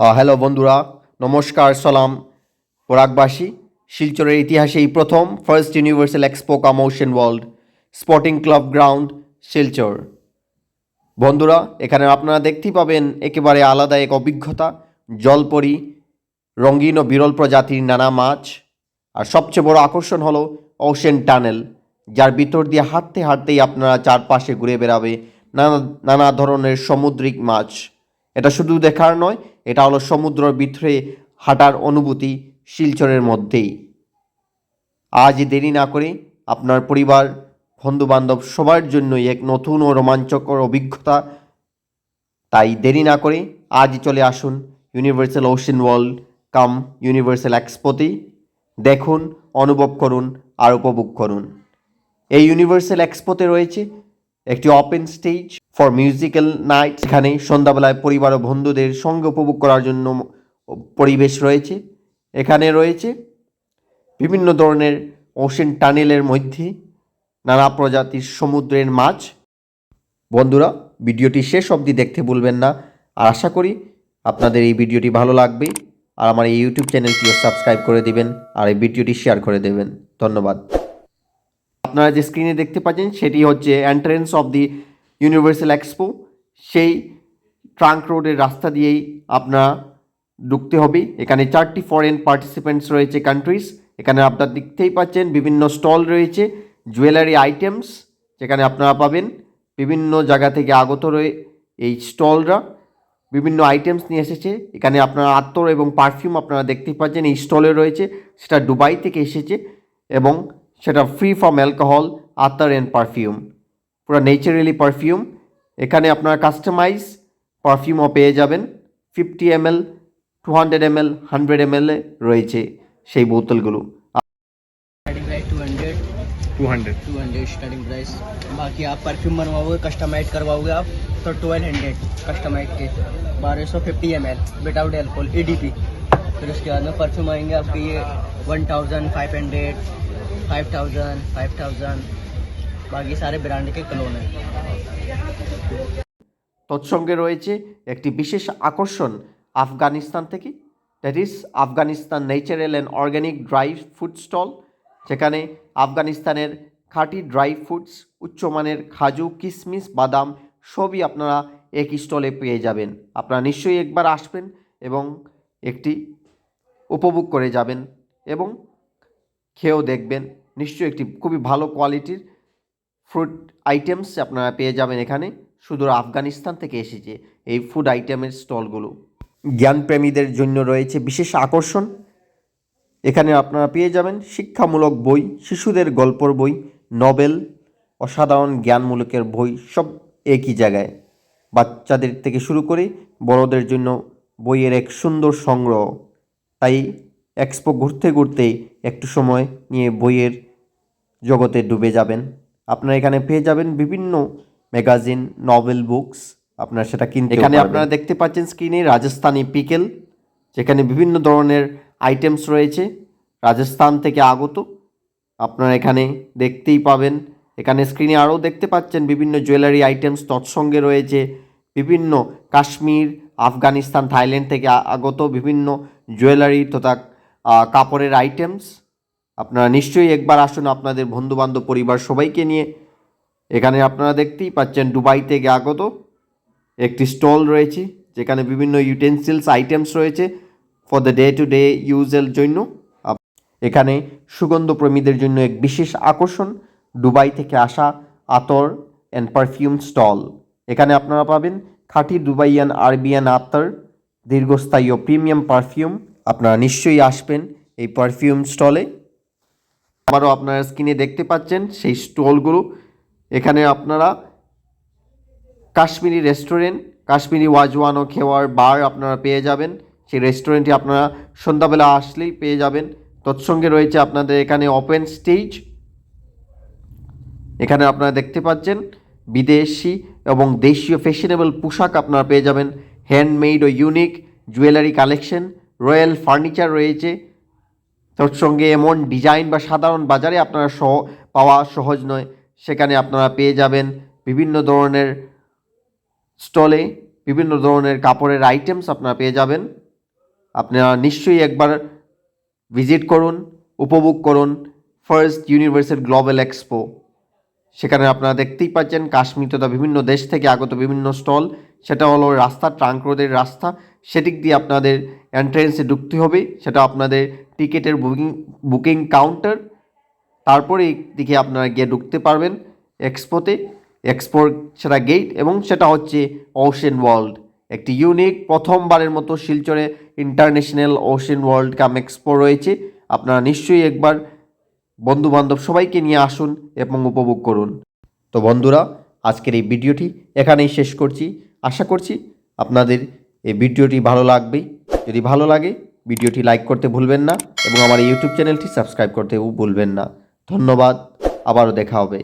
Hello বন্ধুরা, নমস্কার, সালাম। পরাগবাসী, শিলচরের ইতিহাসে এই প্রথম first universal expo cum ocean world sporting club ground Silchar. বন্ধুরা, এখানে আপনারা দেখতেই পাবেন একেবারে আলাদা এক অভিজ্ঞতা, জলপরি, রঙিন ও বিরল প্রজাতির নানা মাছ, আর সবচেয়ে বড় আকর্ষণ হলো ওশেন টানেল, যার ভিতর দিয়ে হাঁটতে হাঁটতেই আপনারা চারপাশে ঘুরে বেড়াবে নানা নানা ধরনের সামুদ্রিক মাছ। এটা শুধু দেখার নয়, এটা হলো সমুদ্রের ভিতরে হাঁটার অনুভূতি শিলচরের মধ্যেই। আজ দেরি না করে আপনার পরিবার, বন্ধুবান্ধব সবার জন্যই এক নতুন ও রোমাঞ্চকর অভিজ্ঞতা। তাই দেরি না করে আজ চলে আসুন ইউনিভার্সাল ওশেন ওয়ার্ল্ড কাম ইউনিভার্সাল এক্সপোতেই। দেখুন, অনুভব করুন আর উপভোগ করুন। এই ইউনিভার্সাল এক্সপোতে রয়েছে একটি open stage for musical night. এখানে সন্ধ্যাবেলায় পরিবার ও বন্ধুদের সঙ্গে উপভোগ করার জন্য পরিবেশ রয়েছে। এখানে রয়েছে বিভিন্ন ধরনের ওশেন টানেলের মধ্যে নানা প্রজাতির সমুদ্রের মাছ। বন্ধুরা, ভিডিওটি শেষ অবধি দেখতে ভুলবেন না। আর আশা করি আপনাদের এই ভিডিওটি ভালো লাগবে। আর আমার এই ইউটিউব চ্যানেলটিও সাবস্ক্রাইব করে দিবেন আর এই ভিডিওটি শেয়ার করে দেবেন। ধন্যবাদ। আপনারা যে স্ক্রিনে দেখতে পাচ্ছেন সেটি হচ্ছে entrance of the universal expo. সেই ট্রাঙ্ক রোডের রাস্তা দিয়েই আপনারা ঢুকতে হবে। এখানে 4টি ফরেন পার্টিসিপেন্টস রয়েছে, কান্ট্রিজ। এখানে আপনারা দেখতেই পাচ্ছেন বিভিন্ন স্টল রয়েছে, জুয়েলারি আইটেমস, যেখানে আপনারা পাবেন বিভিন্ন জায়গা থেকে আগত এই স্টলরা বিভিন্ন আইটেমস নিয়ে এসেছে। এখানে আপনারা আতর এবং পারফিউম আপনারা দেখতেই পাচ্ছেন এই স্টলে রয়েছে। সেটা দুবাই থেকে এসেছে এবং সেটা ফ্রি ফ্রম অ্যালকোহল, আতর অ্যান্ড পারফিউম, পুরো ন্যাচারালি পারফিউম। এখানে আপনারা কাস্টমাইজ পারফিউমও পেয়ে যাবেন। 50 ml, 200 ml, 100 ml রয়েছে সেই বোতলগুলো। Starting price 200 200 200 starting price. बाकी आप परफ्यूम बनवाओगे, कस्टमाइज करवाओगे आप तो 1200 कस्टमाइज के। 1250 ml विदाउट एल्कोहल EDP। फिर उसके बाद में परफ्यूम आएंगे आपके ये 1500 5000 बाकी सारे ब्रांड के कलोन हैं। তৎসঙ্গে রয়েছে একটি বিশেষ আকর্ষণ আফগানিস্তান থেকে, that is Afghanistan natural and organic dry food stall, যেখানে আফগানিস্তানের খাঁটি ড্রাই ফুডস, উচ্চমানের কাজু, কিশমিশ, বাদাম সবই আপনারা এক স্টলে পেয়ে যাবেন। আপনারা নিশ্চয়ই একবার আসবেন এবং একটি উপভোগ করে যাবেন এবং খেয়েও দেখবেন। নিশ্চয়ই একটি খুবই ভালো কোয়ালিটির ফুড আইটেমস আপনারা পেয়ে যাবেন এখানে। শুধু আফগানিস্তান থেকে এসেছে এই ফুড আইটেমের স্টলগুলো। জ্ঞানপ্রেমীদের জন্য রয়েছে বিশেষ আকর্ষণ। এখানে আপনারা পেয়ে যাবেন শিক্ষামূলক বই, শিশুদের গল্পর বই, নভেল, অসাধারণ জ্ঞানমূলকের বই, সব একই জায়গায়। বাচ্চাদের থেকে শুরু করে বড়দের জন্য বইয়ের এক সুন্দর সংগ্রহ। তাই এক্সপো ঘুরতে ঘুরতে একটু সময় নিয়ে বইয়ের জগতে ডুবে যাবেন। আপনারা এখানে পেয়ে যাবেন বিভিন্ন ম্যাগাজিন, নভেল, বুকস, আপনারা সেটা কিনতে। এখানে আপনারা দেখতে পাচ্ছেন স্ক্রিনে রাজস্থানি পিকেল, যেখানে বিভিন্ন ধরনের আইটেমস রয়েছে রাজস্থান থেকে আগত। আপনারা এখানে দেখতেই পাবেন। এখানে স্ক্রিনে আরও দেখতে পাচ্ছেন বিভিন্ন জুয়েলারি আইটেমস, তৎসঙ্গে রয়েছে বিভিন্ন কাশ্মীর, আফগানিস্তান, থাইল্যান্ড থেকে আগত বিভিন্ন জুয়েলারি তথা কাপড়ের আইটেমস। আপনারা নিশ্চয়ই একবার আসুন আপনাদের বন্ধুবান্ধব, পরিবার সবাইকে নিয়ে। এখানে আপনারা দেখতেই পাচ্ছেন দুবাই থেকে আগত একটি স্টল রয়েছে, যেখানে বিভিন্ন ইউটেন্সিলস আইটেমস রয়েছে for the day to day ইউজের জন্য। এখানে সুগন্ধপ্রেমীদের জন্য এক বিশেষ আকর্ষণ দুবাই থেকে আসা আতর অ্যান্ড পারফিউম স্টল। এখানে আপনারা পাবেন খাঁটি দুবাইয়ান আরবিয়ান আতর, দীর্ঘস্থায়ী ও প্রিমিয়াম পারফিউম। আপনারা নিশ্চয়ই আসবেন এই পারফিউম স্টলে। আবারও আপনারা স্ক্রিনে দেখতে পাচ্ছেন সেই স্টলগুলো। এখানে আপনারা কাশ্মীরি রেস্টুরেন্ট, কাশ্মীরি ওয়াজওয়ান ও খেওয়ার বার আপনারা পেয়ে যাবেন। সেই রেস্টুরেন্টটি আপনারা সন্ধ্যাবেলা আসলেই পেয়ে যাবেন। তৎসঙ্গে রয়েছে আপনাদের এখানে ওপেন স্টেজ। এখানে আপনারা দেখতে পাচ্ছেন বিদেশি এবং দেশীয় ফ্যাশনেবল পোশাক আপনারা পেয়ে যাবেন, হ্যান্ডমেড ও unique jewellery collection, royal furniture রয়েছে। তৎসঙ্গে এমন ডিজাইন বা সাধারণ বাজারে আপনারা পাওয়া সহজ নয়, সেখানে আপনারা পেয়ে যাবেন বিভিন্ন ধরনের স্টলে বিভিন্ন ধরনের কাপড়ের আইটেমস আপনারা পেয়ে যাবেন। আপনারা নিশ্চয়ই একবার ভিজিট করুন, উপভোগ করুন ফার্স্ট ইউনিভার্সাল গ্লোবাল এক্সপো। সেখানে আপনারা দেখতেই পাচ্ছেন কাশ্মীর তথা বিভিন্ন দেশ থেকে আগত বিভিন্ন স্টল। সেটা হলো রাস্তা, ট্রাঙ্ক রোডের রাস্তা, সেদিক দিয়ে আপনাদের এন্ট্রেন্সে ঢুকতে হবে। সেটা আপনাদের টিকিটের বুকিং কাউন্টার। তারপরে এই দিকে আপনারা গিয়ে ঢুকতে পারবেন এক্সপোতে। এক্সপোর সেটা গেট এবং সেটা হচ্ছে ওশেন ওয়ার্ল্ড, একটি ইউনিক প্রথমবারের মতো শিলচরে ইন্টারন্যাশনাল ওশেন ওয়ার্ল্ড কাম এক্সপো রয়েছে। আপনারা নিশ্চয়ই একবার বন্ধুবান্ধব সবাইকে নিয়ে আসুন এবং উপভোগ করুন। তো বন্ধুরা, আজকের এই ভিডিওটি এখানেই শেষ করছি। আশা করছি আপনাদের এই ভিডিওটি ভালো লাগবেই। যদি ভালো লাগে ভিডিওটি লাইক করতে ভুলবেন না এবং আমার ইউটিউব চ্যানেলটি সাবস্ক্রাইব করতেও ভুলবেন না। ধন্যবাদ, আবারও দেখা হবে।